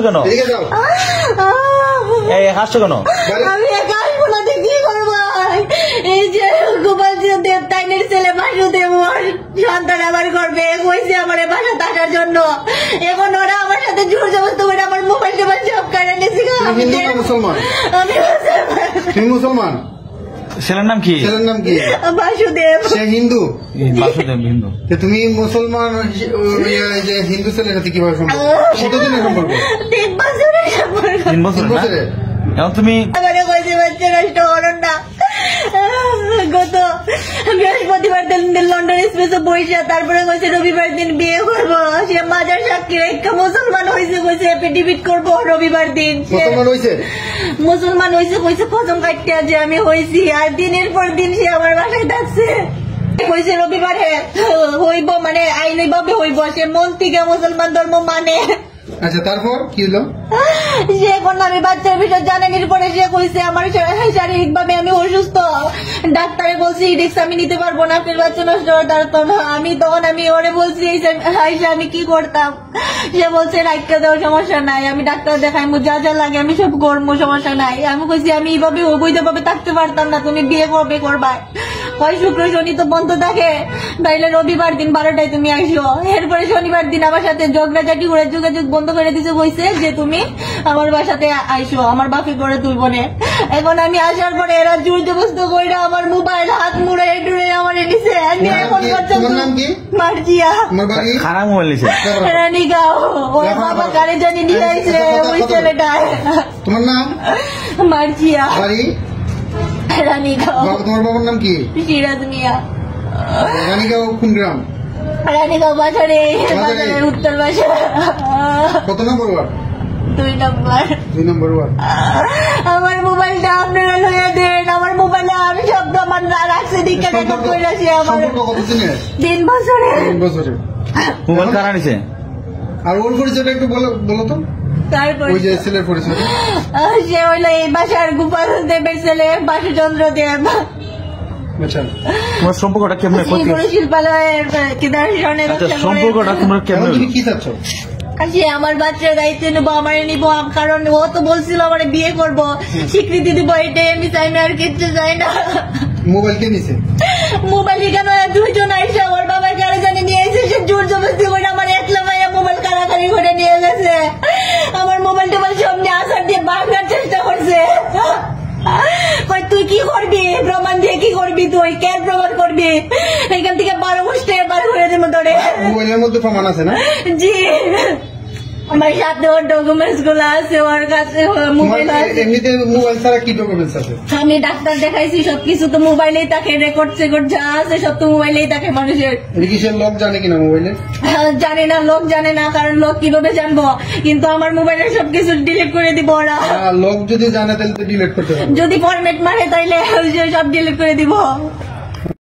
কেন হাসছো কেন? আমি কি করবো? এই যে গোপাল দেবতাইনের ছেলে বাসুদেব সন্তান আমার করবে কইছে আমার বাসা থাকার জন্য। এখন ওরা আমার সাথে জোর জবরদস্তি করে আমার মোবাইল টোবাইল সব কেড়ে নিয়েছে। আমি মুসলমান। ছেলের নাম কি? ছেলের নাম কি? বাসুদেব। সে হিন্দু? বাসুদেব হিন্দু। তুমি মুসলমান যে হিন্দু ছেলের সাথে কিভাবে সম্পর্ক? কতদিনের সম্পর্ক? 3 বছরের সম্পর্ক। 3 বছরের? এখন তুমি গত বৃহস্পতিবার দিন লন্ডন এক্সপ্রেসে বইসা তারপরে কইছে রবিবার দিন বিয়ে করবো। সে মাজার সাক্ষী রেখা মুসলমান হয়েছে কইছে এফিডেভিট করবো রবিবার দিন। মুসলমান হয়েছে কইছে কসম কাটতে যে আমি হয়েছি। আর দিনের পর দিন সে আমার বাসায় থাকছে। কইছে রবিবারে হইব মানে আইনি ভাবে হইব। সে মন থেকে মুসলমান ধর্ম মানে। আচ্ছা তারপর কি হলো? সে এখন আমি বাচ্চার বিষয় জানানির পরে সে কইছে আমার শারীরিক ভাবে আমি অসুস্থ। ডাক্তারে বলছি রিক্স আমি নিতে পারবো না, আপনার বাচ্চা নষ্ট হওয়ার না। আমি তখন আমি ওরে বলছি আমি কি করতাম। সে বলছে রাখতে দেওয়ার সমস্যা নাই, আমি ডাক্তার দেখাই যা যা লাগে আমি সব করবো, সমস্যা নাই। আমি কইছি আমি এইভাবে অবৈধ ভাবে থাকতে পারতাম না, তুমি বিয়ে করবে করবা। হয় শুক্র শনি তো বন্ধ থাকে, তাইলে রবিবার দিন 12টায় তুমি আসো। এরপরে শনিবার দিন আমার সাথে ঝগড়াঝাটি করে যোগাযোগ বন্ধ করে দিতে কইছে যে তুমি আমার বাসাতে আইসো, আমার বাপে করে তুলবো না। এখন আমি আসার পরে এরা জোর জবস্ত করে আমার মোবাইল হাত মুড়ে টুড়ে আমার নিছে। মার্জিয়া খারাপ মোবাইল নিছে রানীগাঁও। ওর বাবা কারে জানি নিয়ে আইছে ওই ছেলেটা। তোমার নাম? মার্জিয়া রানীগাঁও। তোমার বাবার নাম কি? সিরাজ মিয়া। রানীগাঁও কোন গ্রাম? রানীগাঁও বাজারে উত্তর বাসা। কত নম্বর ওয়ার্ড? 2 নম্বর। 2 নম্বর ওয়ার্ড। আমার মোবাইলটা আপনারা লইয়া দেন। আমার মোবাইলে আমি শব্দ আমার রাখছে দিকে রেকর্ড করে রাখছি। আমার 3 বছরের। 3 বছরের মোবাইল কারা নিছে? আর ওর পরিচয়টা একটু বলো তো। তারপর ওই যে ছেলের পরিচয় সে হইলো এই বাসার গোপাল দেবের ছেলে বাসুচন্দ্র দেব। তোমার সম্পর্কটা কেমনে? শিল্পালয়ের কিদারের সম্পর্কটা তোমার কেমনে? তুমি কি চাচ্ছ? সে আমার বাচ্চার দায়িত্ব নেবো, আমার নিবো, কারণ ও তো বলছিল আমার বিয়ে করবো, স্বীকৃতি দিব, এটাই আমি চাই না, আর কিচ্ছু চাই না। মোবাইল কে নিছে? মোবাইল কেন 2 জন আইসা ওর বাবার কারে জানি নিয়ে এসে সে জোর জবরদস্তি করে আমার একলা মাইয়া মোবাইল কারাকারি করে নিয়ে গেছে। আমার মোবাইল টোবাইল সব নিয়ে আসার দিয়ে ভাঙার চেষ্টা করছে। তুই কি করবি? প্রমাণ দিয়ে কি করবি? তুই কেন প্রমাণ করবি? এখান থেকে 12 বছর বার করে দেবো তোরে। মোবাইলের মধ্যে প্রমাণ আছে না? জি আমার সাথে ওর ডকুমেন্টস গুলো আছে, ওর কাছে মোবাইল আছে। এমনিতে মোবাইল ছাড়া কি ডকুমেন্টস আছে? আমি ডাক্তার দেখাইছি, সবকিছু তো মোবাইলেই থাকে, রেকর্ড সেকর্ড যা আছে সব তো মোবাইলেই থাকে মানুষের। কিসের লক জানে কিনা মোবাইলে? জানে না, লোক জানে না, কারণ লোক কিভাবে জানবো? কিন্তু আমার মোবাইলের সবকিছু ডিলিট করে দিব ওরা। লোক যদি জানে তাহলে তো ডিলিট করতে হবে। যদি ফরম্যাট মারে তাইলে সব ডিলিট করে দিব।